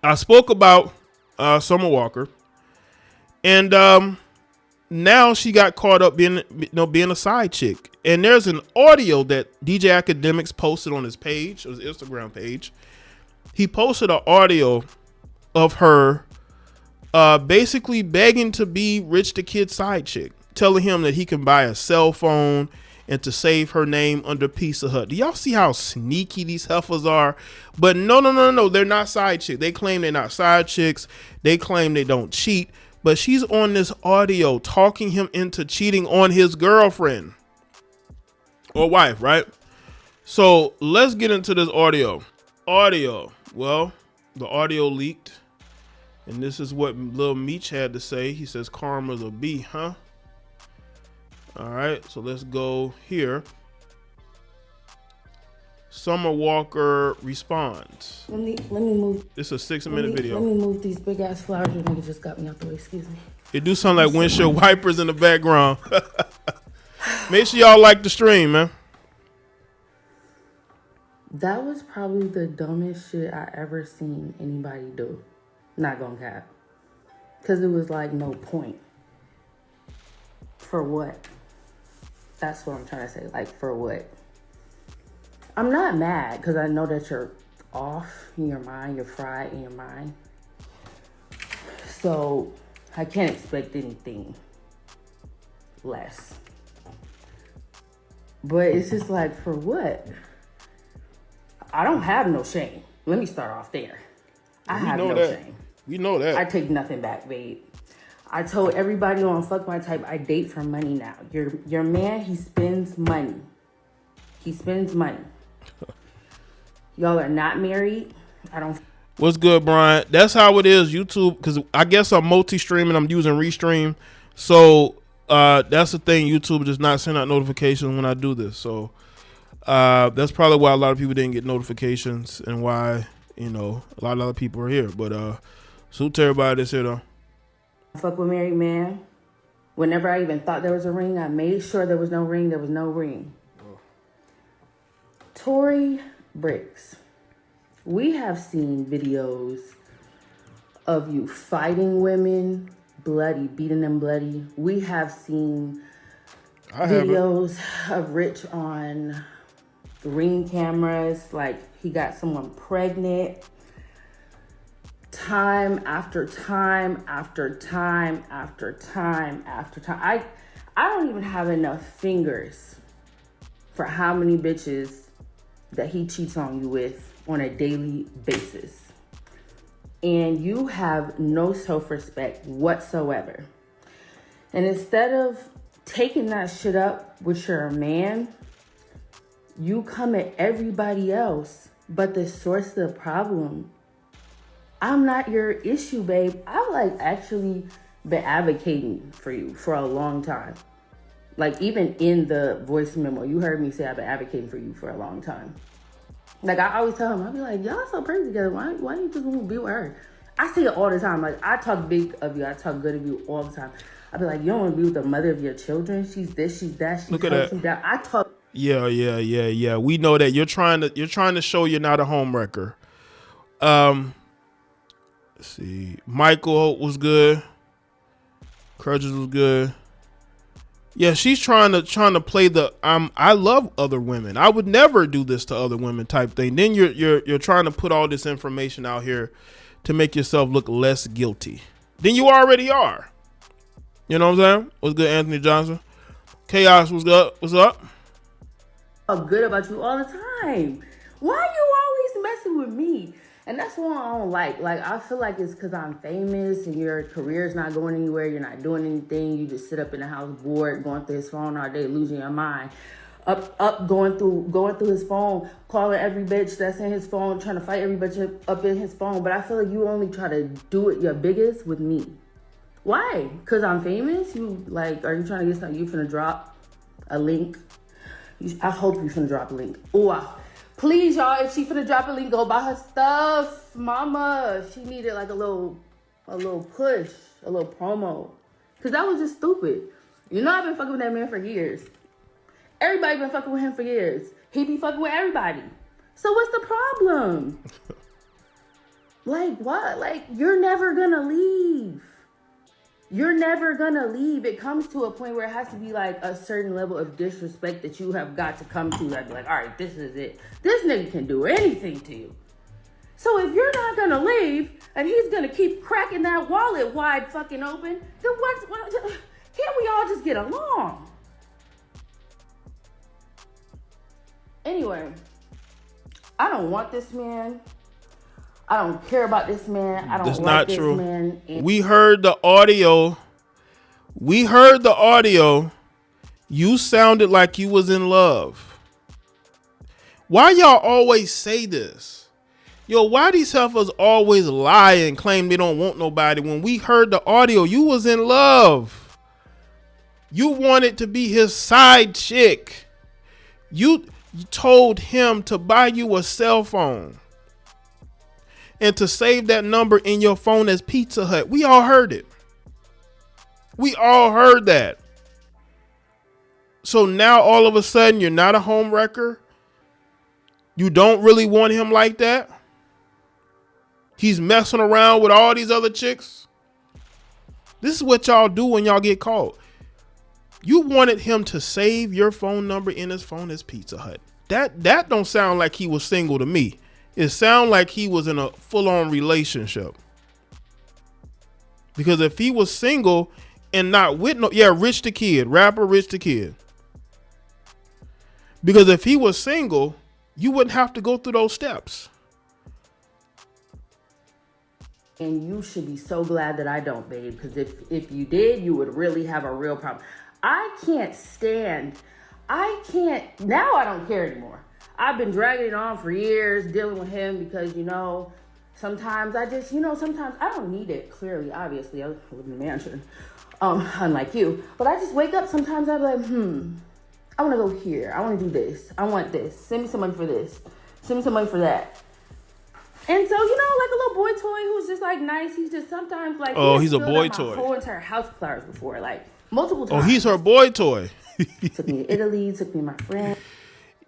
I spoke about Summer Walker, and now she got caught up being a side chick. And there's an audio that DJ Academics posted on his page, his Instagram page. He posted an audio of her basically begging to be Rich the Kid side chick, telling him that he can buy a cell phone and to save her name under Pizza Hut. Do y'all see how sneaky these heifers are? But no, they're not side chicks. They claim they're not side chicks. They claim they don't cheat. But she's on this audio talking him into cheating on his girlfriend or wife, right? So let's get into this audio. Well, the audio leaked, and this is what Lil Meech had to say. He says karma's a B, huh? All right, so let's go here. Summer Walker responds. Let me move. It's a 6-minute video. Let me move these big ass flowers. Your nigga just got me out the way. Excuse me. It do sound like windshield wipers in the background. Make sure y'all like the stream, man. That was probably the dumbest shit I ever seen anybody do. Not gonna cap. Because it was like no point. For what? That's what I'm trying to say. Like, for what? I'm not mad because I know that you're off in your mind. You're fried in your mind. So I can't expect anything less. But it's just like, for what? I don't have no shame. Let me start off there. I have no shame. We know that. I take nothing back, babe. I told everybody on Fuck My Type, I date for money now. Your man, he spends money. He spends money. Y'all are not married. I don't. What's good, Brian? That's how it is, YouTube, because I guess I'm multi-streaming. I'm using Restream. So that's the thing. YouTube does not send out notifications when I do this. So that's probably why a lot of people didn't get notifications and why, a lot of other people are here. But salute to everybody that's here, though. Fuck with married man. Whenever I even thought there was a ring, I made sure there was no ring. There was no ring. Oh. Tori Brixx. We have seen videos of you fighting women, bloody, beating them bloody. We have seen videos of Rich on Ring cameras, like he got someone pregnant. Time after time after time after time after time. I don't even have enough fingers for how many bitches that he cheats on you with on a daily basis. And you have no self-respect whatsoever. And instead of taking that shit up with your man, you come at everybody else. But the source of the problem, I'm not your issue, babe. I've actually been advocating for you for a long time. Like, even in the voice memo, you heard me say I've been advocating for you for a long time. Like, I always tell him, I'll be like, y'all so perfect together. Why do you just want to be with her? I say it all the time. Like, I talk big of you. I talk good of you all the time. I be like, you don't want to be with the mother of your children. She's this, she's that, she's look at that. That. I talk. Yeah. We know that you're trying to show you're not a homewrecker. Let's see. Michael was good. Crutches was good. Yeah, she's trying to play the I love other women. I would never do this to other women type thing. Then you're trying to put all this information out here to make yourself look less guilty than you already are. You know what I'm saying? What's good, Anthony Johnson? Chaos, what's good? What's up? I'm good about you all the time. Why are you always messing with me? And that's what I don't like. Like, I feel like it's because I'm famous and your career's not going anywhere. You're not doing anything. You just sit up in the house bored, going through his phone all day, losing your mind. Going through his phone, calling every bitch that's in his phone, trying to fight every bitch up in his phone. But I feel like you only try to do it your biggest with me. Why? Because I'm famous? Are you trying to get something? You finna drop a link? I hope you finna drop a link. Wow. Please, y'all, if she finna drop a link, go buy her stuff. Mama, she needed like a little push, a little promo. Because that was just stupid. You know I've been fucking with that man for years. Everybody been fucking with him for years. He be fucking with everybody. So what's the problem? Like what? Like, you're never gonna leave. You're never gonna leave. It comes to a point where it has to be like a certain level of disrespect that you have got to come to. That be like, all right, this is it. This nigga can do anything to you. So if you're not gonna leave and he's gonna keep cracking that wallet wide fucking open, then can't we all just get along? Anyway, I don't want this man. I don't care about this man. I don't That's like not this true. man. We heard the audio. You sounded like you was in love. Why y'all always say this? Yo, why these heifers always lie and claim they don't want nobody? When we heard the audio, you was in love. You wanted to be his side chick. You told him to buy you a cell phone and to save that number in your phone as Pizza Hut. We all heard it. We all heard that. So now all of a sudden you're not a home wrecker. You don't really want him like that. He's messing around with all these other chicks. This is what y'all do when y'all get caught. You wanted him to save your phone number in his phone as Pizza Hut. That don't sound like he was single to me. It sound like he was in a full-on relationship. Because if he was single and not with Rich the Kid, rapper Rich the Kid. Because if he was single, you wouldn't have to go through those steps. And you should be so glad that I don't, babe. Because if you did, you would really have a real problem. Now I don't care anymore. I've been dragging it on for years, dealing with him because, sometimes sometimes I don't need it, clearly, obviously. I live in a mansion, unlike you. But I just wake up sometimes, I'm like, I want to go here. I want to do this. I want this. Send me some money for this. Send me some money for that. And so, like a little boy toy who's just like nice. He's just sometimes like, he's a boy toy. My whole entire house with flowers before, like multiple times. Oh, he's her boy toy. Took me to Italy, took me and my friend.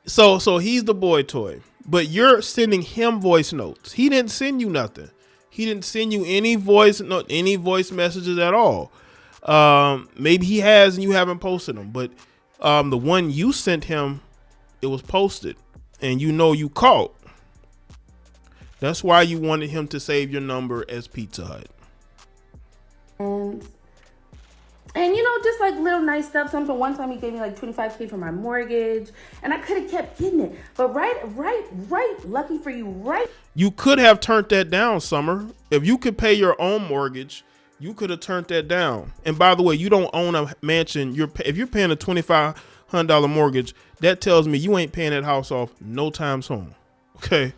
So he's the boy toy, but you're sending him voice notes. He didn't send you nothing. He didn't send you any voice messages at all. Maybe he has and you haven't posted them, but the one you sent him, it was posted, and you caught. That's why you wanted him to save your number as Pizza Hut. And just like little nice stuff. Something one time he gave me like $25,000 for my mortgage, and I could have kept getting it. But right, lucky for you, right? You could have turned that down, Summer. If you could pay your own mortgage, you could have turned that down. And by the way, you don't own a mansion. If you're paying a $2,500 mortgage, that tells me you ain't paying that house off no time soon. Okay.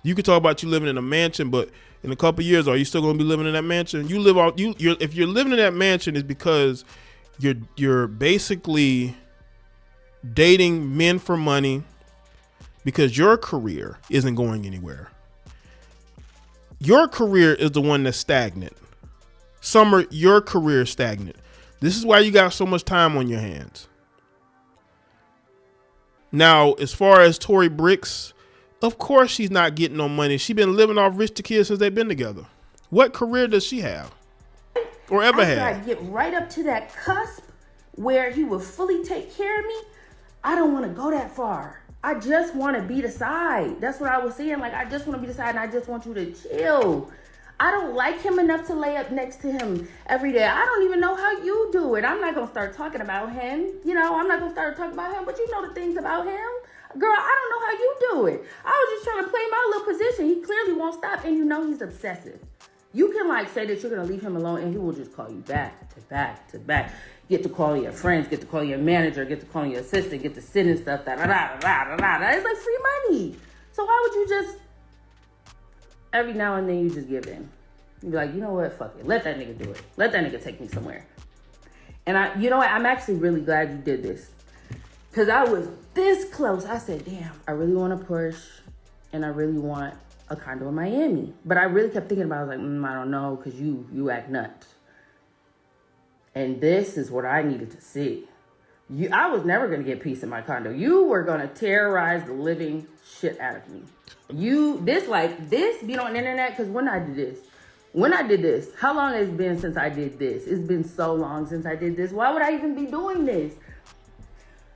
You could talk about you living in a mansion, but in a couple of years, are you still going to be living in that mansion? If you're living in that mansion, it's because you're basically dating men for money because your career isn't going anywhere. Your career is the one that's stagnant. Summer, your career is stagnant. This is why you got so much time on your hands. Now, as far as Tori Brixx, of course she's not getting no money. She's been living off Rich the Kid since they've been together. What career does she have? Or ever had? After I get right up to that cusp where he will fully take care of me, I don't want to go that far. I just want to be the side. That's what I was saying. Like, I just want to be the side and I just want you to chill. I don't like him enough to lay up next to him every day. I don't even know how you do it. I'm not going to start talking about him. I'm not going to start talking about him, but you know the things about him. Girl, I don't know how you do it. I was just trying to play my little position. He clearly won't stop, and he's obsessive. You can say that you're going to leave him alone, and he will just call you back to back to back. Get to calling your friends, get to calling your manager, get to calling your assistant, get to sending stuff, da-da-da-da-da-da. It's like free money. So why would you just, every now and then you just give in? You be like, you know what, fuck it. Let that nigga do it. Let that nigga take me somewhere. And you know what, I'm actually really glad you did this. Because I was this close. I said, damn, I really want a Porsche and I really want a condo in Miami. But I really kept thinking about it. I was like, I don't know, because you act nuts. And this is what I needed to see. I was never going to get peace in my condo. You were going to terrorize the living shit out of me. This be on the internet, because when I did this, how long has it been since I did this? It's been so long since I did this. Why would I even be doing this?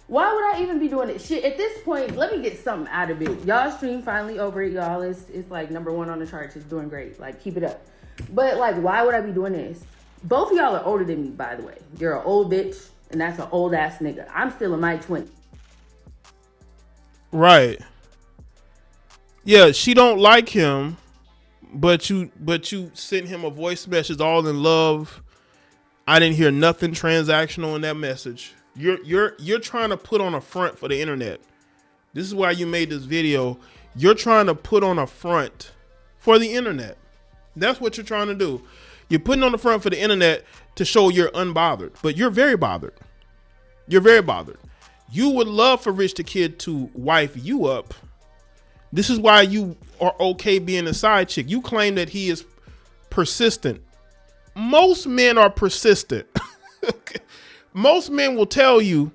Why would I even be doing it? Shit, at this point, let me get something out of it. Y'all stream finally over it, y'all. It's like #1 on the charts. It's doing great. Like, keep it up. But like, why would I be doing this? Both of y'all are older than me, by the way. You're an old bitch, and that's an old ass nigga. I'm still in my 20s. Right. Yeah, she don't like him, but you sent him a voice message all in love. I didn't hear nothing transactional in that message. You're trying to put on a front for the internet. This is why you made this video. You're trying to put on a front for the internet. That's what you're trying to do. You're putting on the front for the internet to show you're unbothered, but you're very bothered. You're very bothered. You would love for Rich the Kid to wife you up. This is why you are okay being a side chick. You claim that he is persistent. Most men are persistent. Most men will tell you,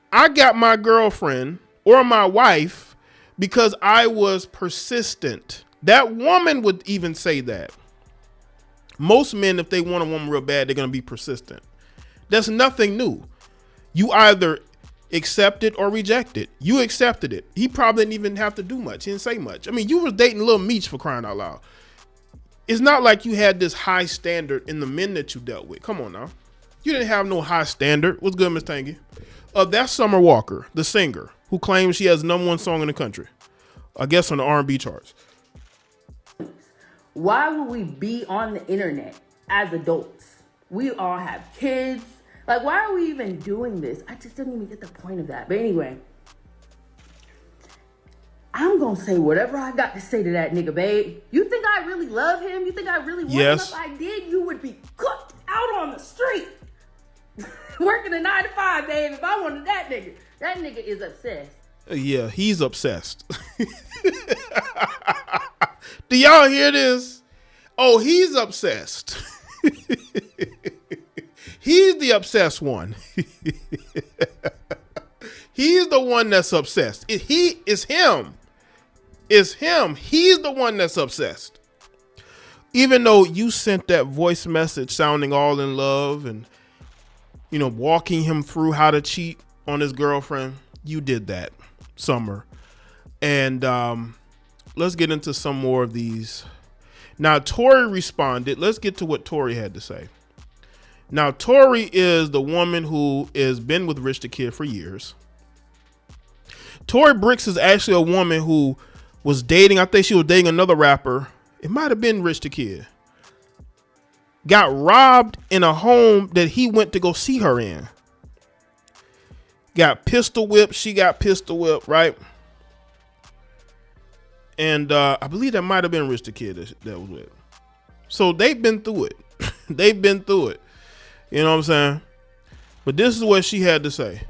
I got my girlfriend or my wife because I was persistent. That woman would even say that. Most men, if they want a woman real bad, they're going to be persistent. That's nothing new. You either accept it or reject it. You accepted it. He probably didn't even have to do much. He didn't say much. I mean, you was dating Lil Meech, for crying out loud. It's not like you had this high standard in the men that you dealt with. Come on now. You didn't have no high standard. What's good, Miss Tangy? That's Summer Walker, the singer, who claims she has #1 song in the country. I guess on the R&B charts. Why would we be on the internet as adults? We all have kids. Like, why are we even doing this? I just didn't even get the point of that. But anyway, I'm going to say whatever I got to say to that nigga, babe. You think I really love him? You think I really want him? If I did, you would be cooked out on the street. Working a 9 to 5, babe. If I wanted that nigga is obsessed. Yeah, he's obsessed. Do y'all hear this? Oh, he's obsessed. He's the obsessed one. He's the one that's obsessed. It's him. It's him. He's the one that's obsessed. Even though you sent that voice message sounding all in love and, you know, walking him through how to cheat on his girlfriend, you did that, Summer. And let's get into some more of these. Now, Tori responded. Let's get to what Tori had to say. Now, Tori is the woman who has been with Rich the Kid for years. Tori Brixx is actually a woman who was dating, I think she was dating another rapper. It might have been Rich the Kid. Got robbed in a home that he went to go see her in. Got pistol whipped. She got pistol whipped, right? And I believe that might have been Rich the Kid that was with. So they've been through it. They've been through it. You know what I'm saying? But this is what she had to say.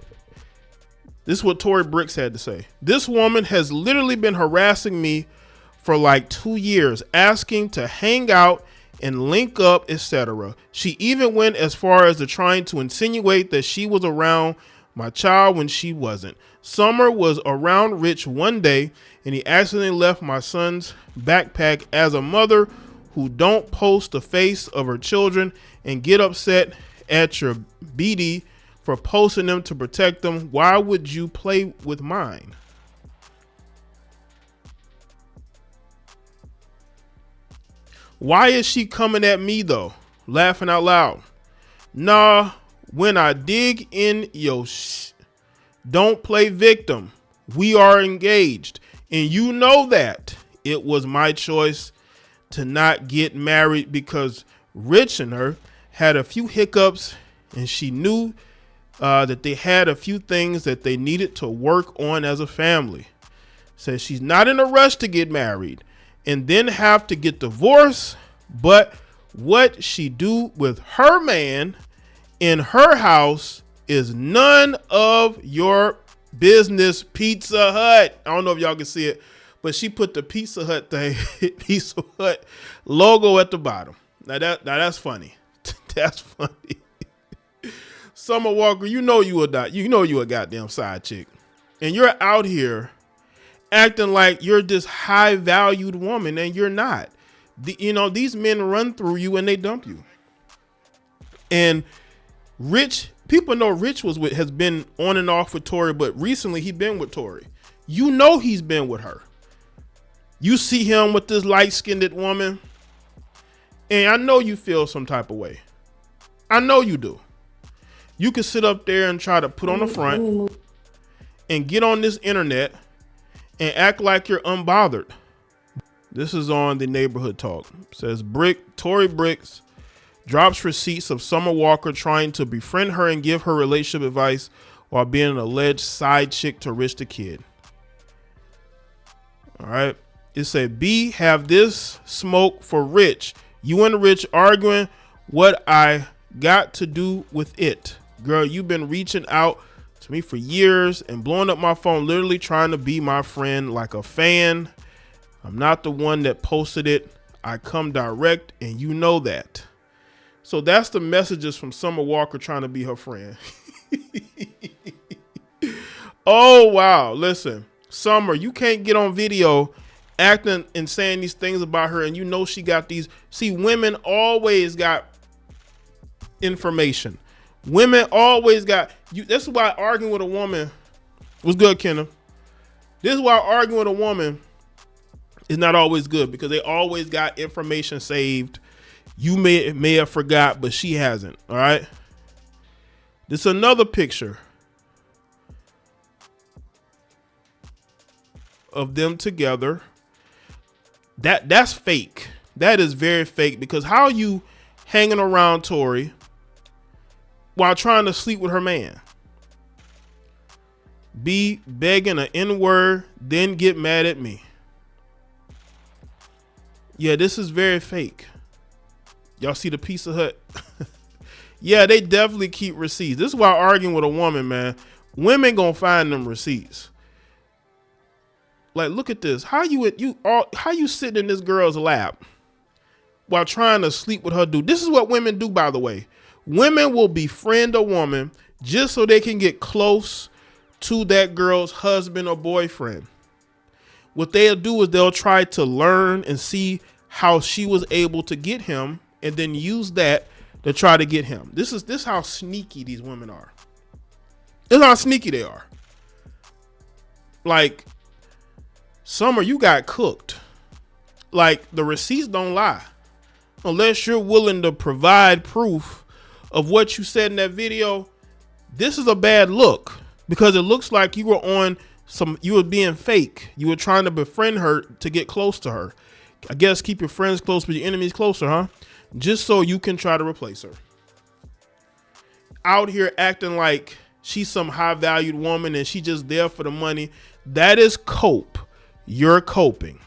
This is what Tori Brixx had to say. This woman has literally been harassing me for like 2 years, asking to hang out and link up, etc. She even went as far as to trying to insinuate that she was around my child when she wasn't. Summer was around Rich one day and he accidentally left my son's backpack. As a mother who don't post the face of her children and get upset at your BD for posting them to protect them, why would you play with mine? Why is she coming at me though? Laughing out loud. Nah, when I dig in your don't play victim. We are engaged. And you know that it was my choice to not get married because Rich and her had a few hiccups and she knew that they had a few things that they needed to work on as a family. Says she's not in a rush to get married and then have to get divorced. But what she do with her man in her house is none of your business. Pizza Hut. I don't know if y'all can see it, but she put the Pizza Hut thing, Pizza Hut logo at the bottom. Now that's funny. That's funny. Summer Walker, you know you a goddamn side chick, and you're out here acting like you're this high valued woman and you're not. These men run through you and they dump you. And Rich, people know Rich has been on and off with Tori, but recently he been with Tori. He's been with her. You see him with this light-skinned woman, and I know you feel some type of way. I know you do. You can sit up there and try to put on the front and get on this internet and act like you're unbothered. This is on the Neighborhood Talk. It says Tori Brixx drops receipts of Summer Walker trying to befriend her and give her relationship advice while being an alleged side chick to Rich the Kid. All right. It said, B, have this smoke for Rich. You and Rich arguing, what I got to do with it? Girl, you've been reaching out to me for years and blowing up my phone, literally trying to be my friend like a fan. I'm not the one that posted it. I come direct and you know that. So that's the messages from Summer Walker trying to be her friend. Oh, wow. Listen, Summer, you can't get on video acting and saying these things about her, and she got these. See, women always got information. Women always got you. This is why arguing with a woman was good, Kenneth. This is why arguing with a woman is not always good, because they always got information saved. You may have forgot, but she hasn't. All right. This is another picture of them together. That's fake. That is very fake, because how are you hanging around Tori while trying to sleep with her man? B, begging an N-word, then get mad at me. Yeah, this is very fake. Y'all see the Pizza Hut? Yeah, they definitely keep receipts. This is why arguing with a woman, man. Women gonna find them receipts. Like, look at this. How you sitting in this girl's lap while trying to sleep with her dude? This is what women do, by the way. Women will befriend a woman just so they can get close to that girl's husband or boyfriend. What they'll do is they'll try to learn and see how she was able to get him, and then use that to try to get him. This is how sneaky these women are. This is how sneaky they are. Like, Summer, you got cooked. Like, the receipts don't lie. Unless you're willing to provide proof of what you said in that video, this is a bad look, because it looks like you were being fake. You were trying to befriend her to get close to her. I guess keep your friends close but your enemies closer, huh? Just so you can try to replace her. Out here acting like she's some high valued woman and she just there for the money. That is cope. You're coping.